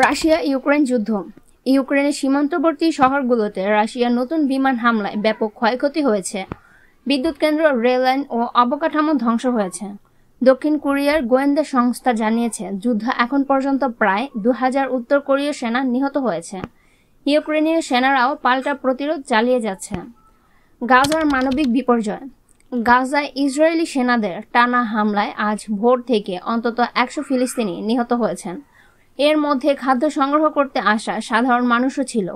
Russia Ukraine যুদ্ধ। ইউক্রেনের সীমান্তবর্তী শহরগুলোতে রাশিয়ার নতুন বিমান হামলায় ব্যাপক ক্ষয়ক্ষতি হয়েছে। বিদ্যুৎ কেন্দ্র, রেললাইন ও অবকাঠামো ধ্বংস হয়েছে। দক্ষিণ কোরিয়ার গোয়েন্দা সংস্থা জানিয়েছে, যুদ্ধে এখন পর্যন্ত প্রায় 2000 উত্তর কোরীয় সেনা নিহত হয়েছে। ইউক্রেনীয় সেনারাও পাল্টা প্রতিরোধ চালিয়ে যাচ্ছে। গাজার মানবিক বিপর্যয়। গাজায় ইসরায়েলি সেনাদের টানা হামলায় আজ ভোর থেকে অন্তত 100 ফিলিস্তিনি নিহত হয়েছেন। এর মধ্যে খাদ্য সংগ্রহ করতে আসা সাধারণ মানুষও ছিল।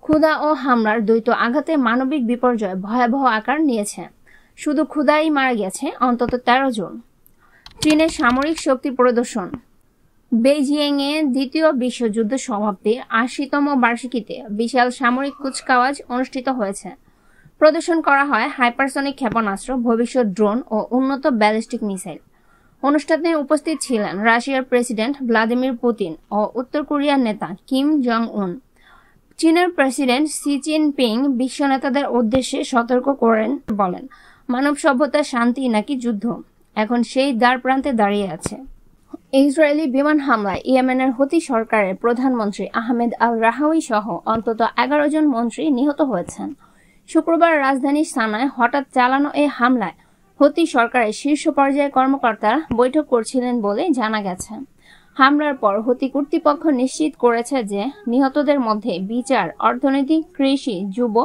ক্ষুধা ও হামলার দ্বৈত আঘাতে মানবিক বিপর্যয় ভয়াবহ আকার নিয়েছে। শুধু ক্ষুধাই মারা গেছে অন্তত 13 জন। চীনের সামরিক শক্তি প্রদর্শন। বেইজিংয়ে দ্বিতীয় বিশ্বযুদ্ধ সমাপ্তির 80তম বার্ষিকীতে বিশাল সামরিক কুচকাওয়াজ অনুষ্ঠিত হয়েছে। প্রদর্শন করা হয় হাইপারসনিক ক্ষেপণাস্ত্র, ভবিষ্যৎ ড্রোন ও উন্নত ব্যালিস্টিক মিসাইল। অনুষ্ঠানে উপস্থিত ছিলেন রাশিয়ার প্রেসিডেন্ট ভ্লাদিমির পুতিন ও উত্তর কোরিয়ার নেতা কিম জং উন। চীনের প্রেসিডেন্ট শি জিনপিং বিশ্ব নেতাদের উদ্দেশ্যে সতর্ক করেন, বলেন, মানব সভ্যতার শান্তি নাকি যুদ্ধ এখন সেই দ্বার প্রান্তে দাঁড়িয়ে আছে। ইসরায়েলি বিমান হামলায় ইয়েমেনের হুতি সরকারের প্রধানমন্ত্রী আহমেদ আল রাহাউই সহ অন্তত 11 জন মন্ত্রী নিহত হয়েছেন। শুক্রবার রাজধানী সানায় হঠাৎ চালানো এই হামলায় হুতি সরকারের শীর্ষ পর্যায়ের কর্মকর্তারা বৈঠক করছিলেন বলে জানা গেছে। হামলার পর হুতি কর্তৃপক্ষ নিশ্চিত করেছে যে নিহতদের মধ্যে বিচার, অর্থনীতি, কৃষি, যুব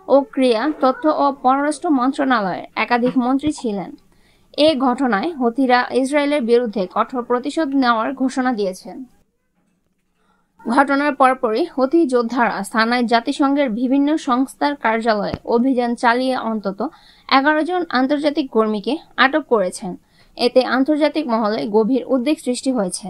ও ক্রীড়া, তথ্য ও পররাষ্ট্র মন্ত্রণালয়ের একাধিক মন্ত্রী ছিলেন। এ ঘটনায় হুতিরা ইসরায়েলের বিরুদ্ধে কঠোর প্রতিশোধ নেওয়ার ঘোষণা দিয়েছেন। ঘটনার পরপরই হুতি যোদ্ধারা সানায় জাতিসংঘের বিভিন্ন সংস্থার কার্যালয়ে অভিযান চালিয়ে অন্তত 11 জন আন্তর্জাতিক কর্মীকে আটক করেছেন। এতে আন্তর্জাতিক মহলে গভীর উদ্বেগ সৃষ্টি হয়েছে।